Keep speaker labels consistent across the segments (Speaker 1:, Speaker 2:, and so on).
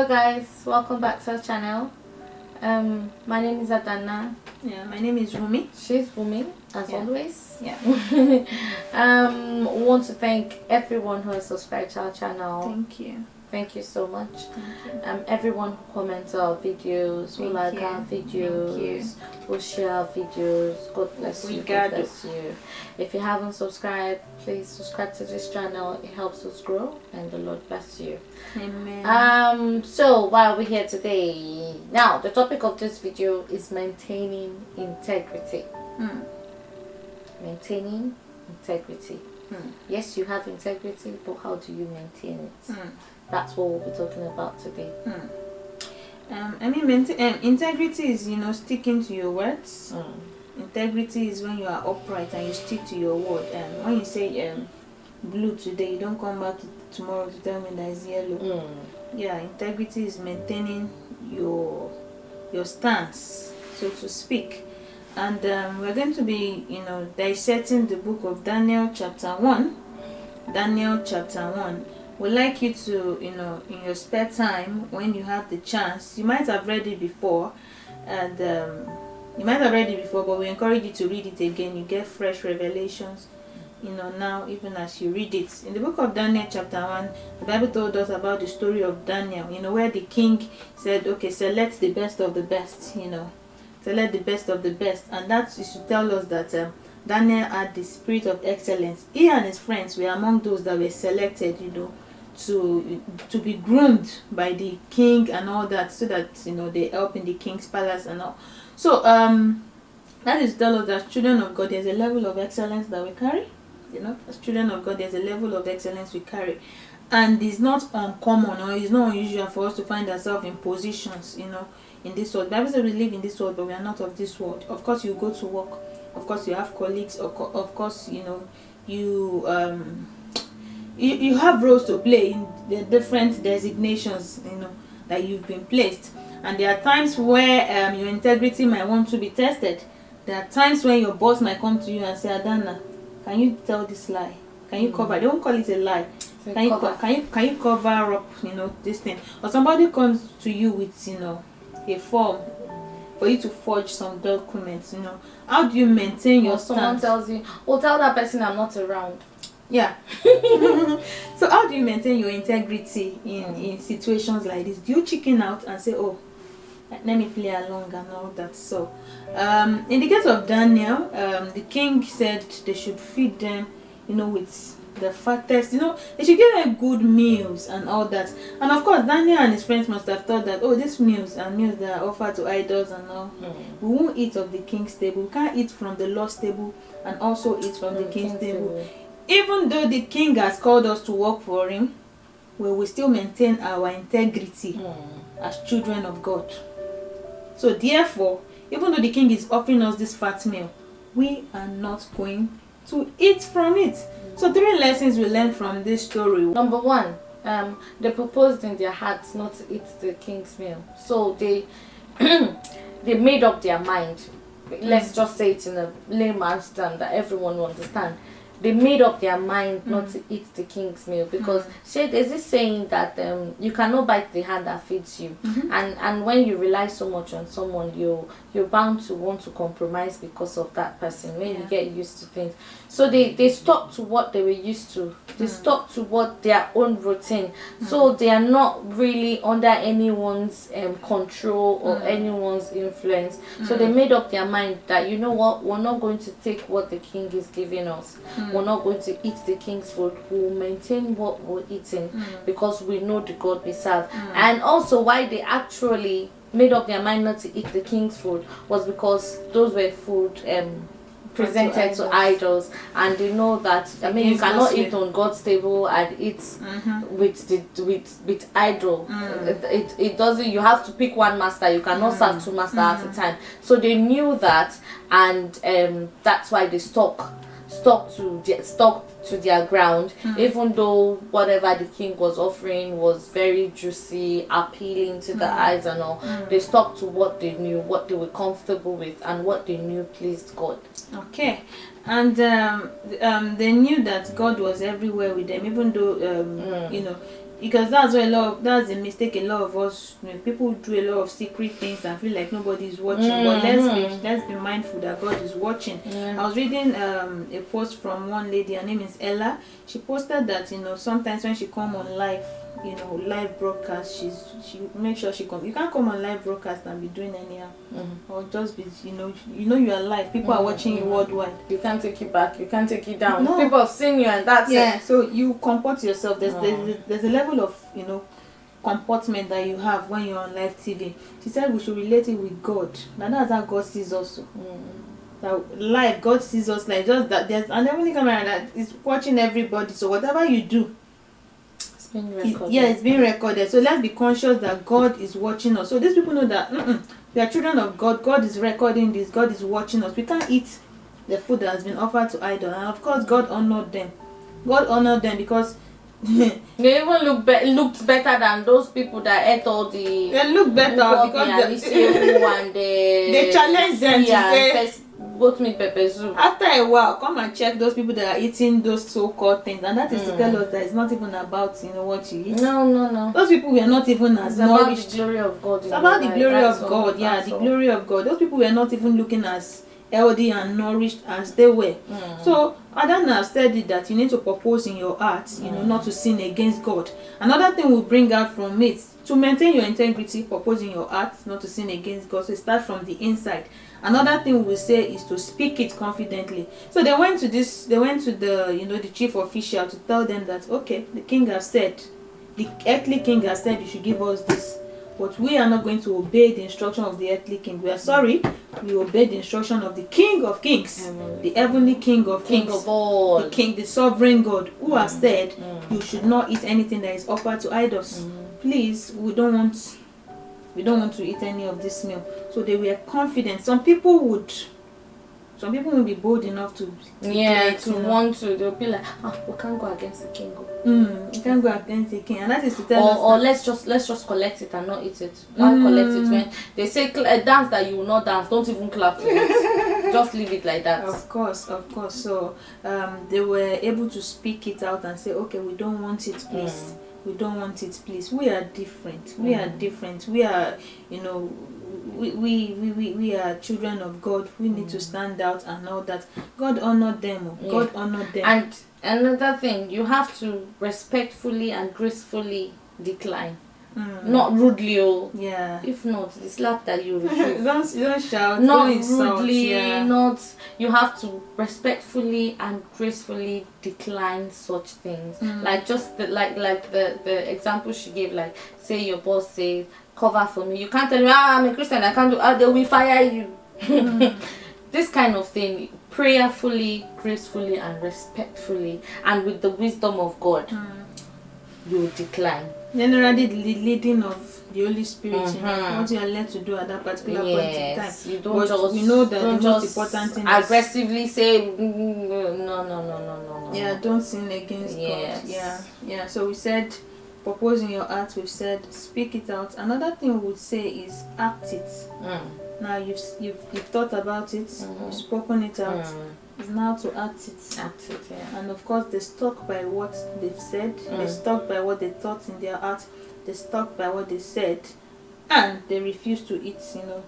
Speaker 1: Hello guys, welcome back to our channel. My name is Adana.
Speaker 2: Yeah, my name is Rumi.
Speaker 1: She's Rumi, as always.
Speaker 2: Yeah.
Speaker 1: We want to thank everyone who has subscribed to our channel.
Speaker 2: Thank you.
Speaker 1: Thank you so much.
Speaker 2: Thank you.
Speaker 1: Everyone who comments our videos, who like our videos, who share our videos. God bless you. God bless you. If you haven't subscribed, please subscribe to this channel. It helps us grow, and the Lord bless you.
Speaker 2: Amen.
Speaker 1: So while we're here today, now the topic of this video is maintaining integrity. Maintaining integrity. Yes, you have integrity, but how do you maintain it? That's what we'll be talking about today.
Speaker 2: Integrity is, sticking to your words. Integrity is when you are upright and you stick to your word. And when you say blue today, you don't come back tomorrow to tell me that it's yellow. Yeah, integrity is maintaining your stance, so to speak. And we're going to be, dissecting the book of Daniel chapter 1. Daniel chapter 1. We'd like you to, in your spare time, when you have the chance, you might have read it before, and but we encourage you to read it again. You get fresh revelations, now, even as you read it. In the book of Daniel chapter 1, the Bible told us about the story of Daniel, where the king said, okay, select the best of the best, select the best of the best. And that is to tell us that Daniel had the spirit of excellence. He and his friends were among those that were selected, to be groomed by the king and all that, so that they help in the king's palace and all. So that is to tell us that children of God, there's a level of excellence that we carry. As children of God, there's a level of excellence we carry, and it's not uncommon or it's not unusual for us to find ourselves in positions, in this world. The Bible says we live in this world, but we are not of this world. Of course, you go to work. Of course, you have colleagues. Of course, you have roles to play in the different designations, that you've been placed. And there are times where your integrity might want to be tested. There are times when your boss might come to you and say, Adana, can you tell this lie? Can you cover? They don't call it a lie. Can you cover up, this thing? Or somebody comes to you with, a form for you to forge some documents. How do you maintain your stance?
Speaker 1: Someone tells you, tell that person I'm not around.
Speaker 2: Yeah. So how do you maintain your integrity in situations like this? Do you chicken out and say, oh, let me play along and all that? So in the case of Daniel, the king said they should feed them, with the fattest, they should give them good meals and all that. And of course, Daniel and his friends must have thought that, oh, these meals are meals that are offered to idols and all. We won't eat of the king's table. We can't eat from the Lord's table and also eat from the king's table. Even though the king has called us to work for him, we will still maintain our integrity as children of God. So therefore, even though the king is offering us this fat meal, we are not going to eat from it. So 3 lessons we learn from this story.
Speaker 1: Number 1, they proposed in their hearts not to eat the king's meal. So they they made up their mind. Let's just say it in a layman's term that everyone will understand. They made up their mind not to eat the king's meal, because there's this saying that you cannot bite the hand that feeds you, and when you rely so much on someone, you're bound to want to compromise because of that person when you get used to things. So they stuck to what they were used to. They stuck to what their own routine. So they are not really under anyone's control or anyone's influence. So they made up their mind that, you know what, we're not going to take what the king is giving us. We're not going to eat the king's food. We'll maintain what we're eating because we know the God we serve. And also why they actually made up their mind not to eat the king's food was because those were food presented to idols, and they know that you cannot eat on God's table and eat with idol. It doesn't. You have to pick one master. You cannot serve 2 masters at a time. So they knew that, and that's why they stuck to their ground, even though whatever the king was offering was very juicy, appealing to the eyes and all. They stuck to what they knew, what they were comfortable with, and what they knew pleased God. Okay.
Speaker 2: And they knew that God was everywhere with them, even though because that's a mistake a lot of us, people do a lot of secret things and feel like nobody is watching. But let's be mindful that God is watching. I was reading a post from one lady, her name is Ella. She posted that sometimes when she come on live, live broadcast, she makes sure she come. You can't come on live broadcast and be doing anyhow, or just be you are live. People are watching you worldwide.
Speaker 1: You can't take it back. You can't take it down.
Speaker 2: No.
Speaker 1: People have seen you, and that's it.
Speaker 2: So you comport yourself. There's a level of comportment that you have when you're on live TV. She said we should relate it with God. Now that's how God sees us. That live, God sees us like just that. There's an heavenly camera that is watching everybody. So whatever you do,
Speaker 1: it's being recorded.
Speaker 2: It's being recorded. So let's be conscious that God is watching us. So these people know that we are children of God. God is recording this. God is watching us. We can't eat the food that has been offered to idol, and of course God honored them. God honored them because
Speaker 1: they even looked better than those people that ate all the.
Speaker 2: They look better because they challenged them to say
Speaker 1: goat meat pepper soup.
Speaker 2: After a while, come and check those people that are eating those so-called things, and that is to tell us that it's not even about what you eat.
Speaker 1: No.
Speaker 2: Those people were not even as nourished.
Speaker 1: About the glory of God.
Speaker 2: It's about the glory of God. Yeah, the glory of God. Those people were not even looking as healthy and nourished as they were. So Adam have said it that you need to purpose in your heart, not to sin against God. Another thing we bring out from it, to maintain your integrity, purpose in your heart, not to sin against God. So it starts from the inside. Another thing we will say is to speak it confidently. So they went to the the chief official to tell them that okay, the king has said, the earthly king has said you should give us this. But we are not going to obey the instruction of the earthly king. We are sorry. We obey the instruction of the King of Kings, the heavenly King of Kings,
Speaker 1: of all,
Speaker 2: the King, the sovereign God, who has said you should not eat anything that is offered to idols. Please, we don't want to eat any of this meal. So they were confident. Some people will be bold enough to
Speaker 1: want to. They'll be like, we can't go against the king.
Speaker 2: You can't go against the king, and that is to tell us.
Speaker 1: Or let's just collect it and not eat it. Why collect it when they say dance that you will not dance? Don't even clap to it. Just leave it like that.
Speaker 2: Of course. So they were able to speak it out and say, okay, we don't want it, please. We don't want it, please. We are different. We are different. We are, we are children of God. We need to stand out and all that. God honored them. God honored them.
Speaker 1: And another thing, you have to respectfully and gracefully decline. Not rudely. If not, the slap that you receive.
Speaker 2: don't shout.
Speaker 1: Not
Speaker 2: don't insult,
Speaker 1: rudely. Not. You have to respectfully and gracefully decline such things. Like just the example she gave. Like say your boss says, "Cover for me." You can't tell me, "I'm a Christian. I can't do." They will fire you. This kind of thing, prayerfully, gracefully, and respectfully, and with the wisdom of God, you will decline.
Speaker 2: Generally, the leading of the Holy Spirit, what you are led to do at that particular point in time.
Speaker 1: You don't just,
Speaker 2: we know that the most important thing
Speaker 1: aggressively say no.
Speaker 2: Yeah, don't sin against God. Yeah. So we said, propose in your heart. We've said, speak it out. Another thing we would say is act it. Now you've thought about it. You've spoken it out. It's now to act it. And of course, they stuck by what they've said. They stuck by what they thought in their heart. They stuck by what they said, and they refused to eat,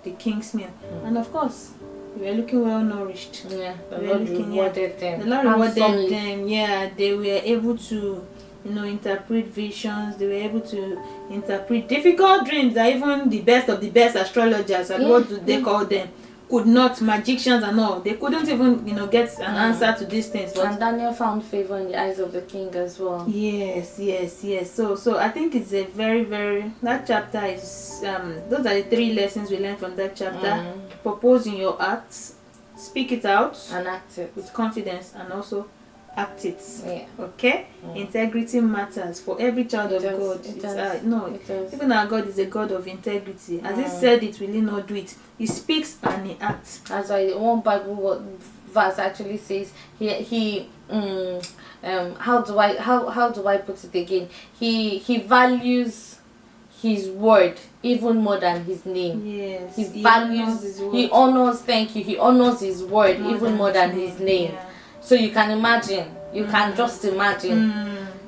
Speaker 2: the king's meal. And of course, we were looking well nourished.
Speaker 1: The Lord rewarded them.
Speaker 2: The Lord rewarded them. Yeah, they were able to, interpret visions. They were able to interpret difficult dreams that even the best of the best astrologers, and what do they call them, could not, magicians and all, they couldn't even get an answer to these things. But
Speaker 1: and Daniel found favor in the eyes of the king as well.
Speaker 2: Yes. So I think it's a very, very, that chapter is those are the 3 lessons we learned from that chapter. Propose in your heart, speak it out,
Speaker 1: and act it
Speaker 2: with confidence, and also act it.
Speaker 1: Okay.
Speaker 2: Integrity matters for every child of God. It does. Even our God is a God of integrity. As He said it, will He not do it? He speaks and He acts.
Speaker 1: That's why one Bible verse actually says how do I put it again? He values His word even more than His name.
Speaker 2: Yes.
Speaker 1: He values His word. He honors His word even more than His name. So you can imagine, you can just imagine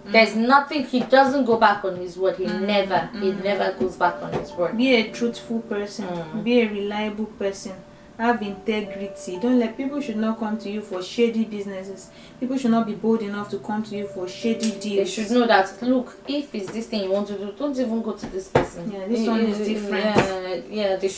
Speaker 1: There's nothing, he doesn't go back on his word. He never goes back on his word.
Speaker 2: Be a truthful person. Be a reliable person. Have integrity. Don't let people should not come to you for shady businesses. People should not be bold enough to come to you for shady deals.
Speaker 1: They should know that, look, if it's this thing you want to do, don't even go to this person.
Speaker 2: Yeah, this one is different.
Speaker 1: Yeah, they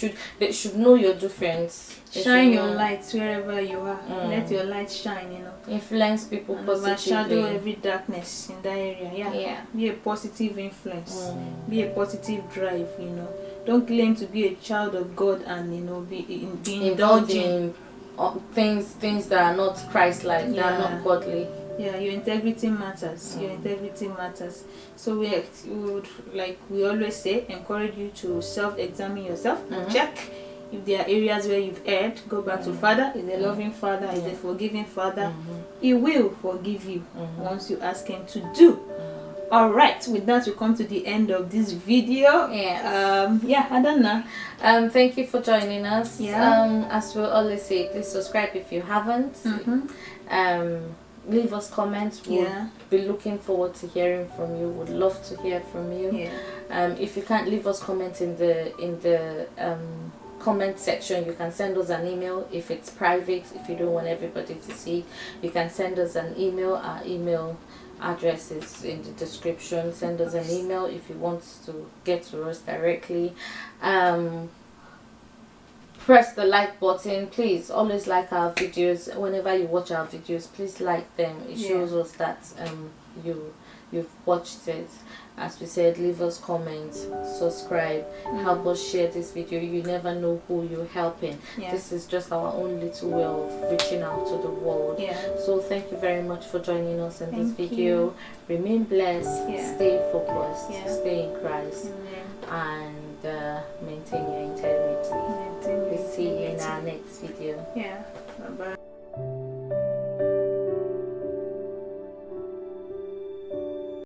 Speaker 1: should know your difference.
Speaker 2: Shine your light wherever you are. Let your light shine, you know.
Speaker 1: Influence people positively.
Speaker 2: Overshadow every darkness in that area.
Speaker 1: Yeah.
Speaker 2: Be a positive influence. Be a positive drive, you know. Don't claim to be a child of God and, you know, be indulging
Speaker 1: in things that are not Christ-like, that are not godly.
Speaker 2: Yeah, your integrity matters. Your integrity matters. So we would, like we always say, encourage you to self-examine yourself. Check if there are areas where you've erred. Go back to Father. He's a loving Father. He's a forgiving Father. He will forgive you once you ask Him to do. All right, with that we come to the end of this video. Adana,
Speaker 1: thank you for joining us. As we always say, please subscribe if you haven't. Leave us comments. We'll be looking forward to hearing from you. Would love to hear from you. If you can't leave us comment in the comment section, you can send us an email if it's private. If you don't want everybody to see, you can send us an email. Our email address is in the description. Send us an email if you want to get to us directly. Press the like button. Please always like our videos. Whenever you watch our videos, please like them. It shows us that you've watched it. As we said, leave us comments, subscribe, help us share this video. You never know who you're helping. This is just our own little way of reaching out to the world. So thank you very much for joining us in this video. Remain blessed, stay focused, stay in Christ, and maintain your integrity. We'll see you in our next video.
Speaker 2: Bye bye.